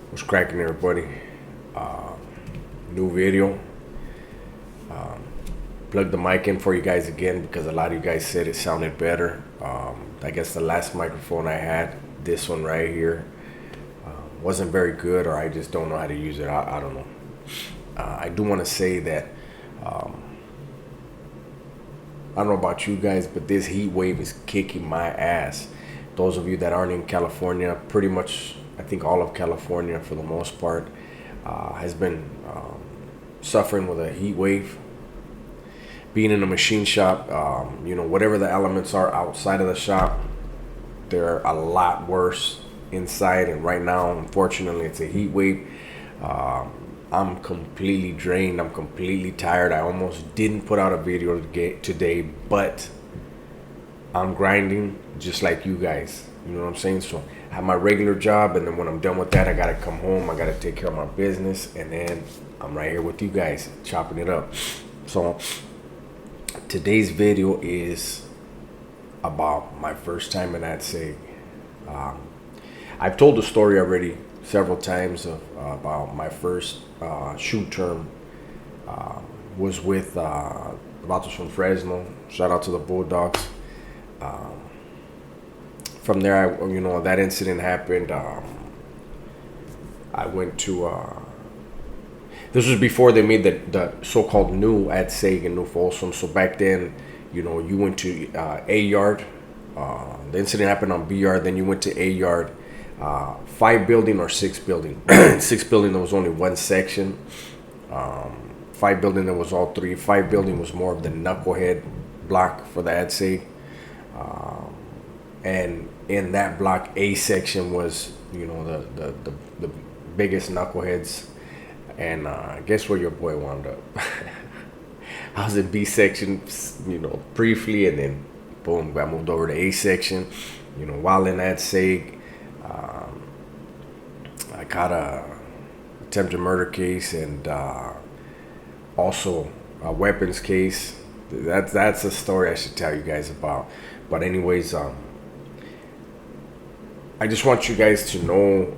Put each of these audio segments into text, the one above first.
What's cracking, everybody? New video. Plug the mic in for you guys again because a lot of you guys said it sounded better. I guess the last microphone I had, this one right here, wasn't very good, or I just don't know how to use it. I don't know. I do want to say that I don't know about you guys, but this heat wave is kicking my ass. Those of you that aren't in California, pretty much, I think all of California for the most part, has been suffering with a heat wave. Being in a machine shop, whatever the elements are outside of the shop, they're a lot worse inside. And right now, unfortunately, it's a heat wave. I'm completely drained. I'm completely tired. I almost didn't put out a video today, but I'm grinding just like you guys. You know what I'm saying? So I have my regular job, and then when I'm done with that, I gotta come home. I gotta take care of my business, and then I'm right here with you guys, chopping it up. So today's video is about my first time in that SIG. I've told the story already several times about my first shoot term. Was with Vatos from Fresno. Shout out to the Bulldogs. From there, that incident happened. I went to. This was before they made the so-called new at SIG in New Folsom. So back then, you went to A yard. The incident happened on B yard. Then you went to A yard. 5 building or 6 building. 6 building, there was only one section. 5 building, there was all 3. 5 building was more of the knucklehead block for the ad SIG. And in that block, A section was, the biggest knuckleheads. And guess where your boy wound up? I was in B section, briefly, and then boom, got moved over to A section. While in that SIG, I caught a attempted murder case and also a weapons case. That's a story I should tell you guys about. But anyways, I just want you guys to know,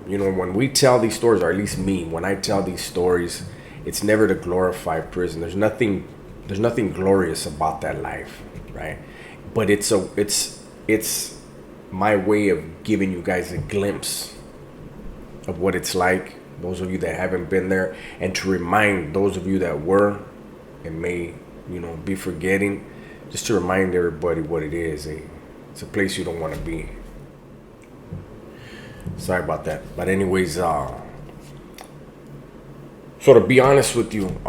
when we tell these stories, or at least me, when I tell these stories, it's never to glorify prison. There's nothing glorious about that life, right? But it's my way of giving you guys a glimpse of what it's like, those of you that haven't been there, and to remind those of you that were and may, be forgetting, just to remind everybody what it is. It's a place you don't want to be. Sorry about that. But anyways, so to be honest with you,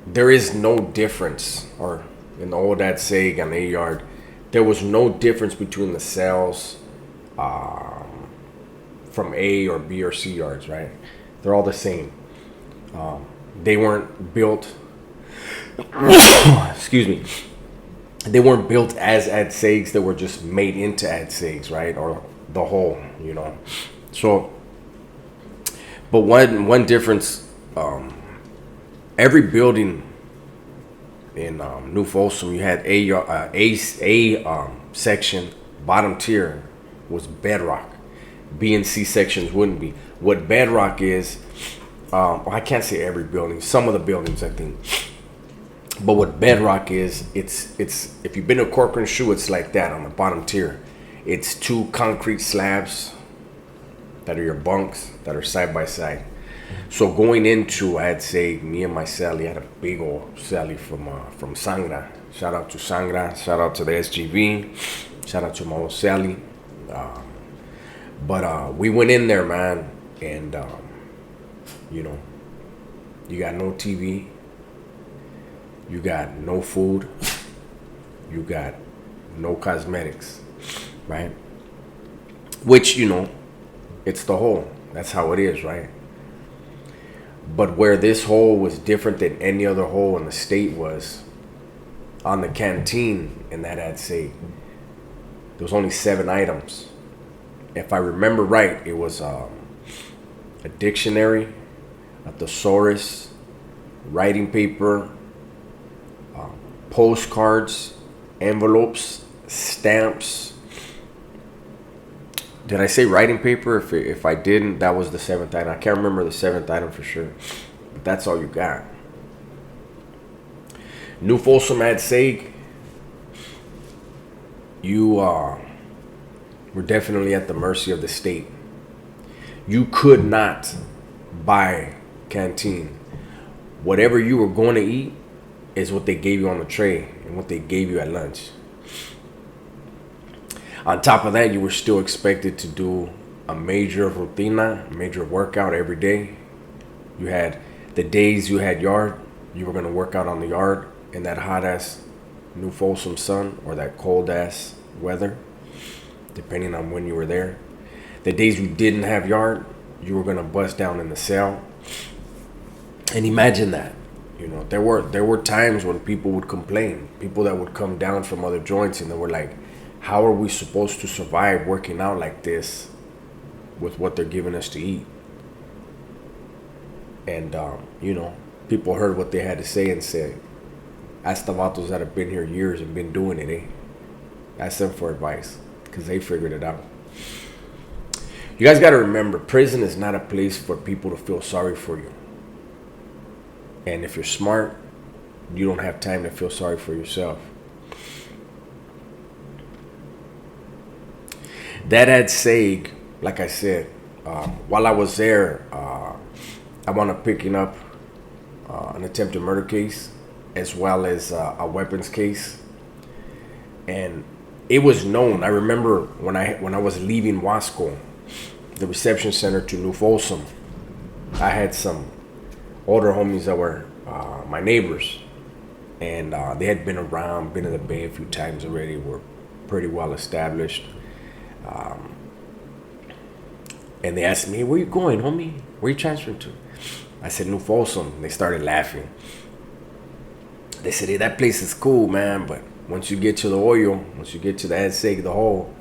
there is no difference, or in the old ad SIG and A yard, there was no difference between the cells from A or B or C yards, right? They're all the same. They weren't built, excuse me, they weren't built as ad SIGs. They were just made into ad SIGs, right? Or the whole, So, but one difference, every building in New Folsom, you had A section, bottom tier was bedrock. B and C sections wouldn't be. What bedrock is, I can't say every building, some of the buildings I think. But what bedrock is, it's if you've been to Corcoran Shoe, it's like that on the bottom tier. It's 2 concrete slabs that are your bunks that are side by side. So going into, I'd say, me and my cellie, I had a big old cellie from Sangra. Shout out to Sangra. Shout out to the SGV. Shout out to my old cellie. But we went in there, man, and you got no TV, you got no food, you got no cosmetics, right? Which, it's the hole. That's how it is, right? But where this hole was different than any other hole in the state was on the canteen in that ad SIG. There was only 7 items. If I remember right, it was a dictionary, a thesaurus, writing paper, postcards, envelopes, stamps, Did I say writing paper? If I didn't, that was the seventh item. I can't remember the seventh item for sure. But that's all you got. New Folsom ad sake. You were definitely at the mercy of the state. You could not buy Canteen. Whatever you were going to eat is what they gave you on the tray and what they gave you at lunch. On top of that, you were still expected to do a major rutina, a major workout every day. You had the days you had yard, you were going to work out on the yard in that hot ass New Folsom sun or that cold ass weather, depending on when you were there. The days you didn't have yard, you were going to bust down in the cell. And imagine that. You know, there were times when people would complain, people that would come down from other joints, and they were like, how are we supposed to survive working out like this with what they're giving us to eat? And, you know, people heard what they had to say and said, ask the vatos that have been here years and been doing it, eh? Ask them for advice, because they figured it out. You guys got to remember, prison is not a place for people to feel sorry for you. And if you're smart, you don't have time to feel sorry for yourself. That ad sake, like I said, while I was there, I wound up picking up an attempted murder case as well as a weapons case. And it was known. I remember when I was leaving Wasco, the reception center to New Folsom, I had some older homies that were my neighbors, and they had been around, been in the Bay a few times already, were pretty well established. And they asked me, hey, where you going, homie? Where you transferring to? I said, New Folsom. They started laughing. They said, hey, that place is cool, man, but once you get to the oil, once you get to the ad sake, the hole,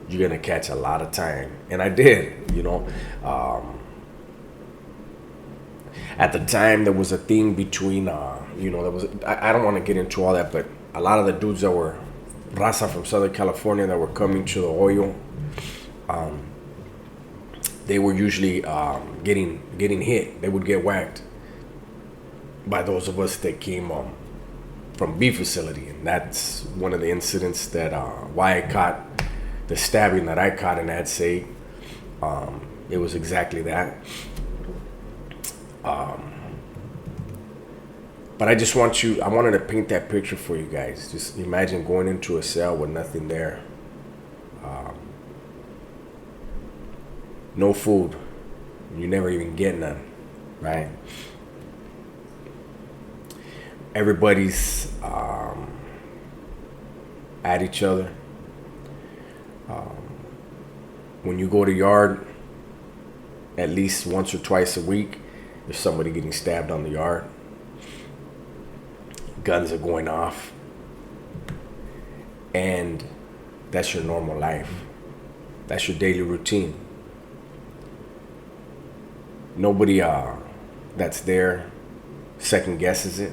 you're going to catch a lot of time. And I did, you know. At the time, there was a thing between, you know, there was, I don't want to get into all that, but a lot of the dudes that were raza from Southern California that were coming to the oil, they were usually getting hit. They would get whacked by those of us that came from B facility, and that's one of the incidents that why I caught the stabbing that I caught in that sake. It was exactly that. But I wanted to paint that picture for you guys. Just imagine going into a cell with nothing there. No food. You never even get none, right? Everybody's at each other. When you go to yard, at least once or twice a week, there's somebody getting stabbed on the yard. Guns are going off. And that's your normal life. That's your daily routine. Nobody that's there second guesses it.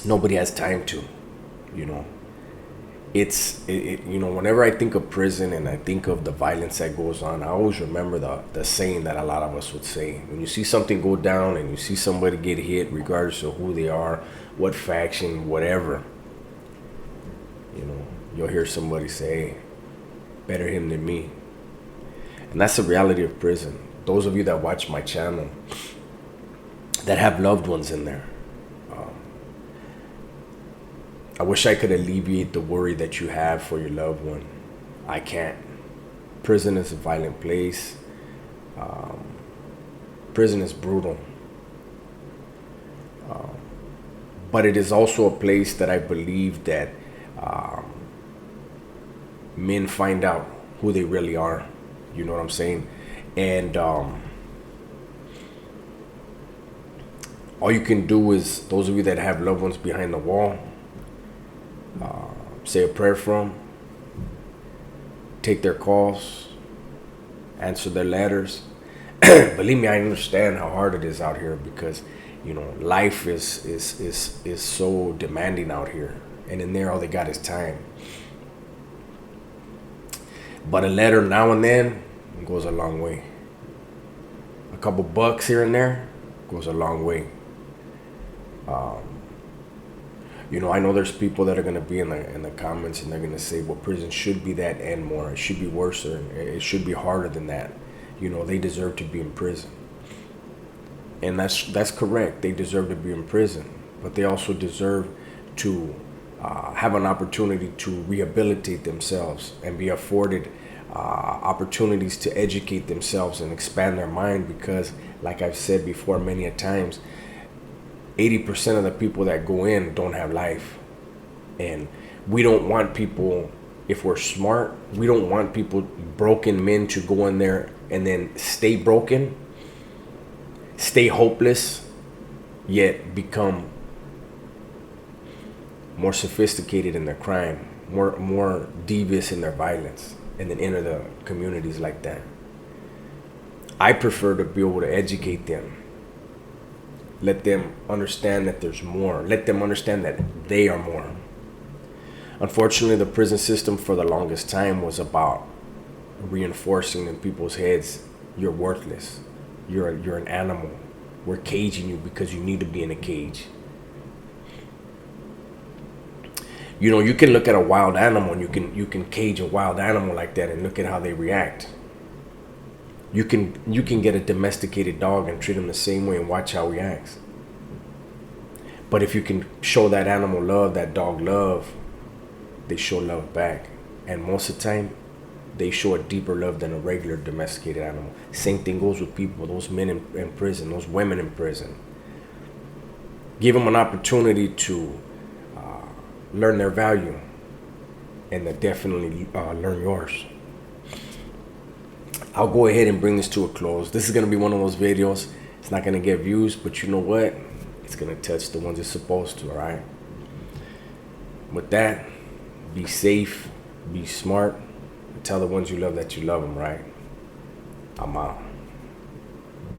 Nobody has time to, you know. You know, whenever I think of prison and I think of the violence that goes on, I always remember the saying that a lot of us would say. When you see something go down and you see somebody get hit, regardless of who they are, what faction, whatever, you know, you'll hear somebody say, hey, better him than me. And that's the reality of prison. Those of you that watch my channel that have loved ones in there, I wish I could alleviate the worry that you have for your loved one. I can't. Prison is a violent place. Prison is brutal. But it is also a place that I believe that men find out who they really are. You know what I'm saying? And all you can do is, those of you that have loved ones behind the wall, say a prayer for them, take their calls, answer their letters. Believe me, I understand how hard it is out here because, you know, life is so demanding out here, and in there all they got is time. But a letter now and then goes a long way. A couple bucks here and there goes a long way. I know there's people that are gonna be in the comments and they're gonna say, well, prison should be that and more. It should be worse, or it should be harder than that. They deserve to be in prison. And that's correct. They deserve to be in prison, but they also deserve to have an opportunity to rehabilitate themselves and be afforded opportunities to educate themselves and expand their mind. Because, like I've said before many a times, 80% of the people that go in don't have life. And we don't want people, if we're smart, we don't want people, broken men, to go in there and then stay broken, stay hopeless, yet become more sophisticated in their crime, more devious in their violence, and then enter the communities like that. I prefer to be able to educate them. Let them understand that there's more. Let them understand that they are more. Unfortunately, the prison system for the longest time was about reinforcing in people's heads, you're worthless. You're an animal. We're caging you because you need to be in a cage. You can look at a wild animal and you can cage a wild animal like that and look at how they react. You can get a domesticated dog and treat him the same way and watch how he acts. But if you can show that animal love, that dog love, they show love back. And most of the time, they show a deeper love than a regular domesticated animal. Same thing goes with people, those men in prison, those women in prison. Give them an opportunity to learn their value, and they definitely learn yours. I'll go ahead and bring this to a close. This is going to be one of those videos. It's not going to get views, but you know what? It's going to touch the ones it's supposed to, all right? With that, be safe, be smart, and tell the ones you love that you love them, right? I'm out.